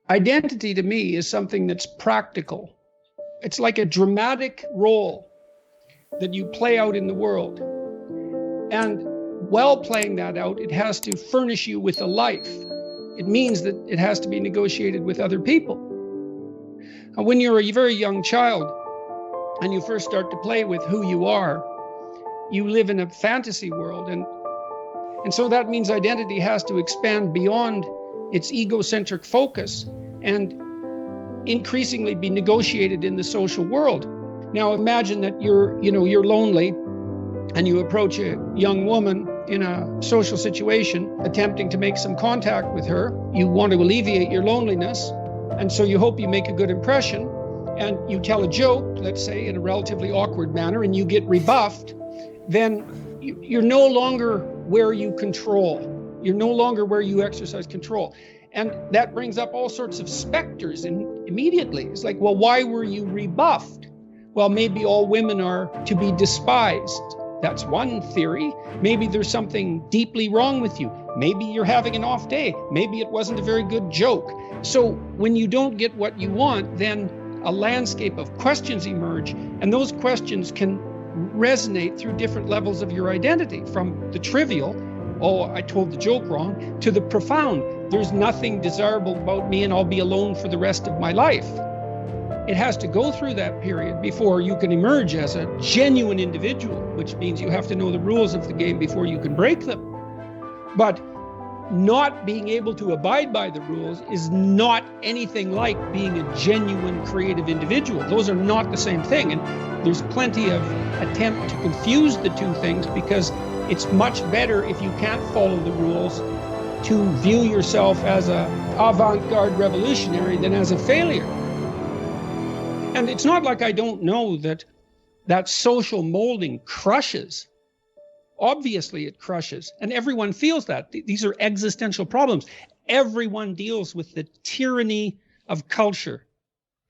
Identity to me is something that's practical. It's like a dramatic role that you play out in the world. And while playing that out, it has to furnish you with a life. It means that it has to be negotiated with other people. And when you're a very young child and you first start to play with who you are, you live in a fantasy world. And so that means identity has to expand beyond its egocentric focus and increasingly be negotiated in the social world. Now imagine that you're lonely and you approach a young woman in a social situation, attempting to make some contact with her. You want to alleviate your loneliness, and so you hope you make a good impression, and you tell a joke, let's say, in a relatively awkward manner, and you get rebuffed. Then you're no longer where you control. You're no longer where you exercise control. And that brings up all sorts of specters immediately. It's like, well, why were you rebuffed? Well, maybe all women are to be despised. That's one theory. Maybe there's something deeply wrong with you. Maybe you're having an off day. Maybe it wasn't a very good joke. So when you don't get what you want, then a landscape of questions emerge, and those questions can resonate through different levels of your identity, from the trivial, oh, I told the joke wrong, to the profound, there's nothing desirable about me and I'll be alone for the rest of my life. It has to go through that period before you can emerge as a genuine individual, which means you have to know the rules of the game before you can break them. But not being able to abide by the rules is not anything like being a genuine creative individual. Those are not the same thing. And there's plenty of attempt to confuse the two things, because it's much better, if you can't follow the rules, to view yourself as an avant-garde revolutionary than as a failure. And it's not like I don't know that social molding crushes. Obviously it crushes, and everyone feels that. These are existential problems. Everyone deals with the tyranny of culture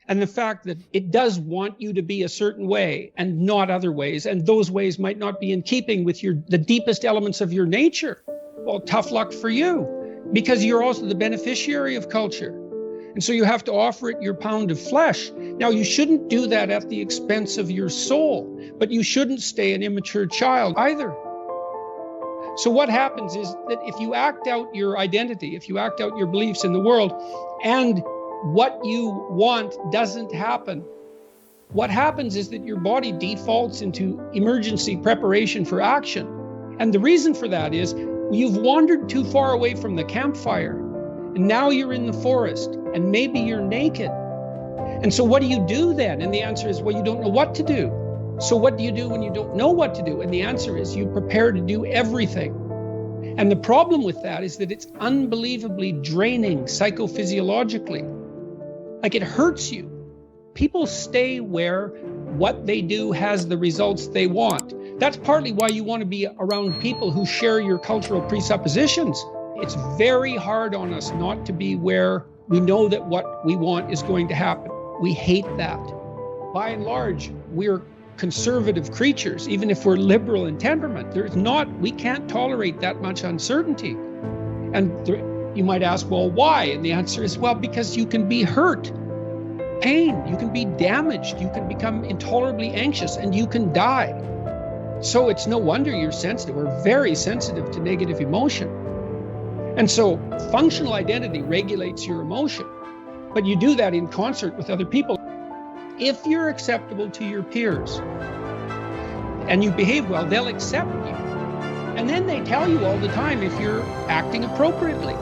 and the fact that it does want you to be a certain way and not other ways, and those ways might not be in keeping with the deepest elements of your nature. Well, tough luck for you, because you're also the beneficiary of culture. And so you have to offer it your pound of flesh. Now, you shouldn't do that at the expense of your soul, but you shouldn't stay an immature child either. So what happens is that if you act out your identity, if you act out your beliefs in the world, and what you want doesn't happen, what happens is that your body defaults into emergency preparation for action. And the reason for that is you've wandered too far away from the campfire, and now you're in the forest, and maybe you're naked. And so what do you do then? And the answer is, well, you don't know what to do. So what do you do when you don't know what to do? And the answer is, you prepare to do everything. And the problem with that is that it's unbelievably draining psychophysiologically. Like, it hurts you. People stay where what they do has the results they want. That's partly why you want to be around people who share your cultural presuppositions. It's very hard on us not to be where we know that what we want is going to happen. We hate that. By and large, we're conservative creatures, even if we're liberal in temperament. We can't tolerate that much uncertainty. And you might ask, well, why? And the answer is, well, because you can be hurt, pain, you can be damaged, you can become intolerably anxious, and you can die. So it's no wonder you're sensitive, or very sensitive, to negative emotion. And so functional identity regulates your emotion, but you do that in concert with other people. If you're acceptable to your peers and you behave well, they'll accept you. And then they tell you all the time if you're acting appropriately.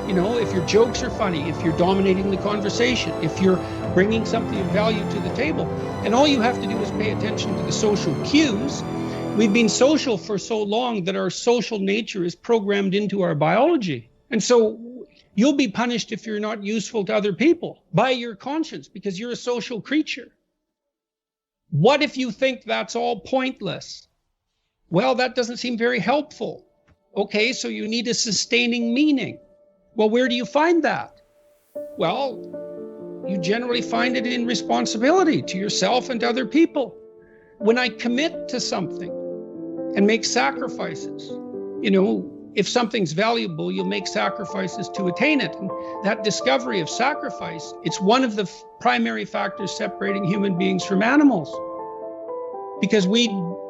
If your jokes are funny, if you're dominating the conversation, if you're bringing something of value to the table. And all you have to do is pay attention to the social cues. We've been social for so long that our social nature is programmed into our biology. And so you'll be punished if you're not useful to other people by your conscience, because you're a social creature. What if you think that's all pointless? Well, that doesn't seem very helpful. Okay, so you need a sustaining meaning. Well, where do you find that? Well, you generally find it in responsibility to yourself and to other people. When I commit to something and make sacrifices, if something's valuable, you'll make sacrifices to attain it. And that discovery of sacrifice, it's one of the primary factors separating human beings from animals. Because we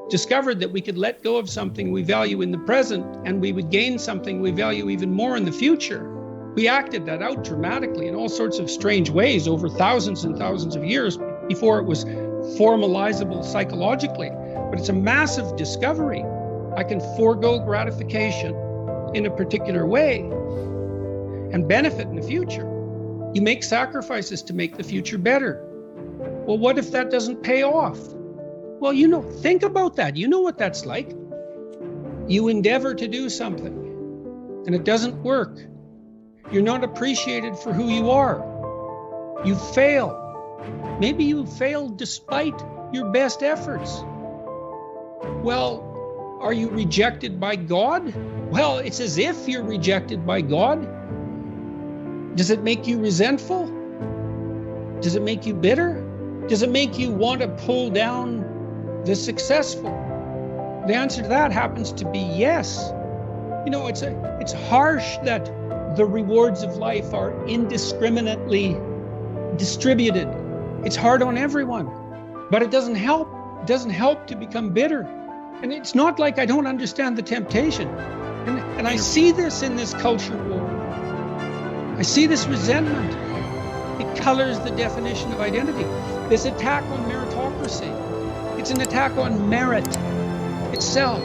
discovered that we could let go of something we value in the present, and we would gain something we value even more in the future. We acted that out dramatically in all sorts of strange ways over thousands and thousands of years before it was formalizable psychologically. But it's a massive discovery. I can forego gratification in a particular way and benefit in the future. You make sacrifices to make the future better. Well, what if that doesn't pay off? Well, think about that. You know what that's like. You endeavor to do something and it doesn't work. You're not appreciated for who you are. You fail. Maybe you failed despite your best efforts. Well, are you rejected by God? Well, it's as if you're rejected by God. Does it make you resentful? Does it make you bitter? Does it make you want to pull down the successful? The answer to that happens to be yes. It's harsh that the rewards of life are indiscriminately distributed. It's hard on everyone, but it doesn't help. It doesn't help to become bitter. And it's not like I don't understand the temptation. And I see this in this culture war. I see this resentment. It colors the definition of identity. This attack on meritocracy. It's an attack on merit itself.